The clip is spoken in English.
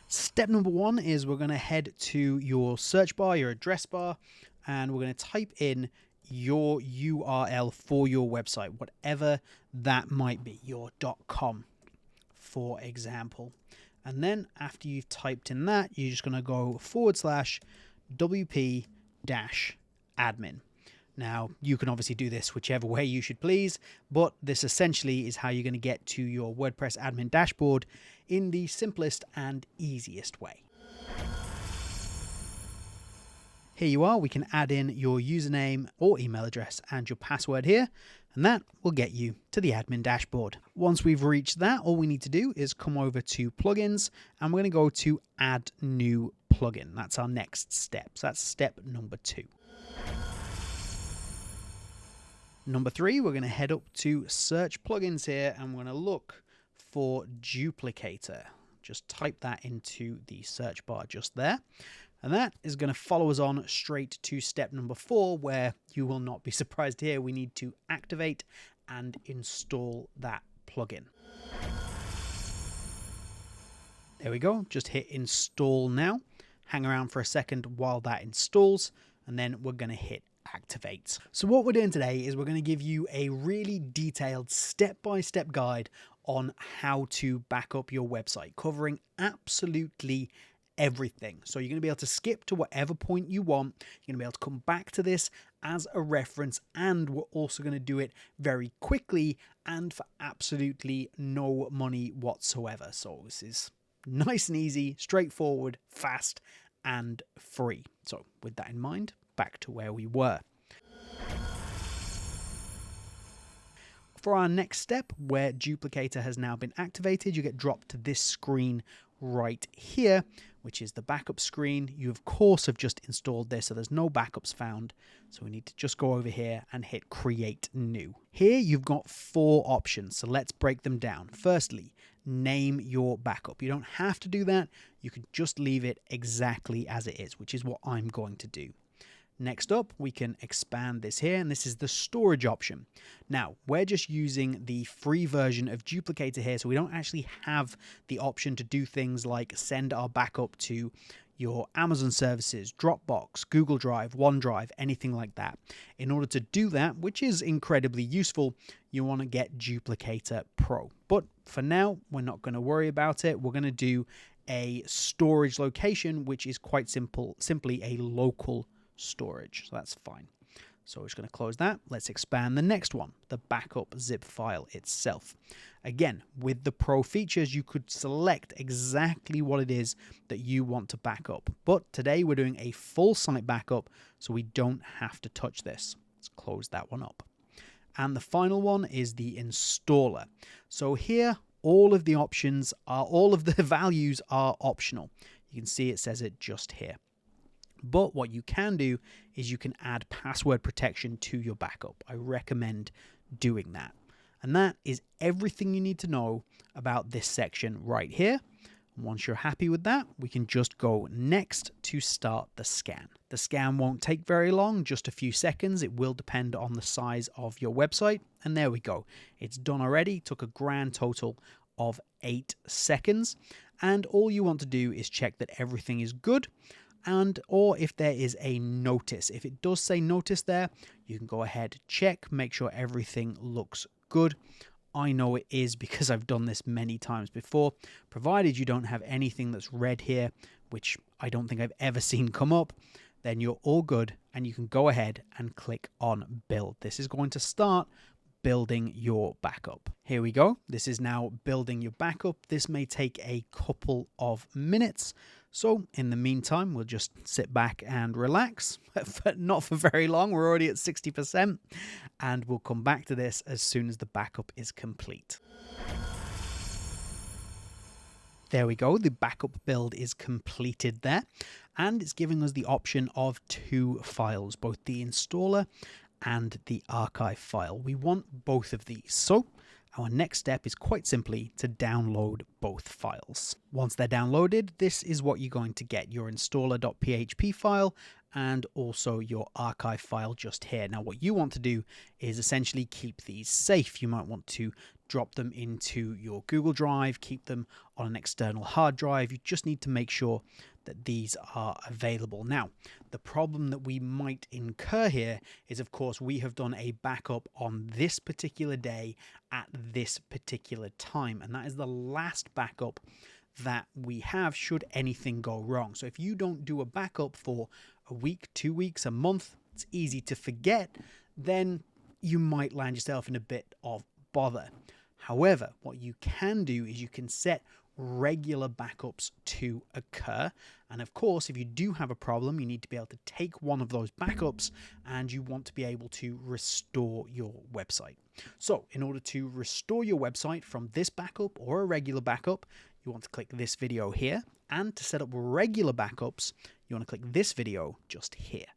Step number one is we're going to head to your search bar, your address bar, and we're going to type in your URL for your website, whatever that might be, your .com, for example. And then after you've typed in that, you're just going to go /wp-admin. Now, you can obviously do this whichever way you should please, but this essentially is how you're going to get to your WordPress admin dashboard in the simplest and easiest way. Here you are. We can add in your username or email address and your password here, and that will get you to the admin dashboard. Once we've reached that, all we need to do is come over to plugins, and we're going to go to add new plugin. That's our next step. So that's step number 2. Number 3, we're going to head up to search plugins here, and we're going to look for Duplicator. Just type that into the search bar just there. And that is going to follow us on straight to step number 4, where you will not be surprised here. We need to activate and install that plugin. There we go. Just hit install now. Hang around for a second while that installs, and then we're going to hit activate. So what we're doing today is we're going to give you a really detailed step-by-step guide on how to back up your website, covering absolutely everything. So you're going to be able to skip to whatever point you want. You're going to be able to come back to this as a reference, and we're also going to do it very quickly and for absolutely no money whatsoever. So this is nice and easy, straightforward, fast, and free. So with that in mind, back to where we were. For our next step, where Duplicator has now been activated, you get dropped to this screen right here, which is the backup screen. You of course have just installed this, so there's no backups found. So we need to just go over here and hit create new. Here you've got 4 options, so let's break them down. Firstly, name your backup. You don't have to do that. You can just leave it exactly as it is, which is what I'm going to do. Next up, we can expand this here, and this is the storage option. Now, we're just using the free version of Duplicator here, so we don't actually have the option to do things like send our backup to your Amazon services, Dropbox, Google Drive, OneDrive, anything like that. In order to do that, which is incredibly useful, you want to get Duplicator Pro. But for now, we're not going to worry about it. We're going to do a storage location, which is quite simply a local storage. So that's fine. So we're just going to close that. Let's expand the next one, the backup zip file itself. Again, with the Pro features, you could select exactly what it is that you want to back up. But today we're doing a full site backup, so we don't have to touch this. Let's close that one up. And the final one is the installer. So here, all of the values are optional. You can see it says it just here. But what you can do is you can add password protection to your backup. I recommend doing that. And that is everything you need to know about this section right here. And once you're happy with that, we can just go next to start the scan. The scan won't take very long, just a few seconds. It will depend on the size of your website. And there we go. It's done already. Took a grand total of 8 seconds. And all you want to do is check that everything is good. Or if there is a notice. If it does say notice there, you can go ahead, check, make sure everything looks good. I know it is because I've done this many times before. Provided you don't have anything that's red here, which I don't think I've ever seen come up, then you're all good and you can go ahead and click on build. This is going to start building your backup. Here we go. This is now building your backup. This may take a couple of minutes. So in the meantime, we'll just sit back and relax, but not for very long. We're already at 60%, and we'll come back to this as soon as the backup is complete. There we go. The backup build is completed there, and it's giving us the option of 2 files, both the installer and the archive file. We want both of these. So our next step is quite simply to download both files. Once they're downloaded, this is what you're going to get, your installer.php file and also your archive file just here. Now, what you want to do is essentially keep these safe. You might want to drop them into your Google Drive, keep them on an external hard drive. You just need to make sure that these are available. Now, the problem that we might incur here is, of course, we have done a backup on this particular day at this particular time, and that is the last backup that we have should anything go wrong. So if you don't do a backup for a week, 2 weeks, a month, it's easy to forget, then you might land yourself in a bit of bother. However, what you can do is you can set regular backups to occur. And of course, if you do have a problem, you need to be able to take one of those backups and you want to be able to restore your website. So in order to restore your website from this backup or a regular backup, you want to click this video here. And to set up regular backups, you want to click this video just here.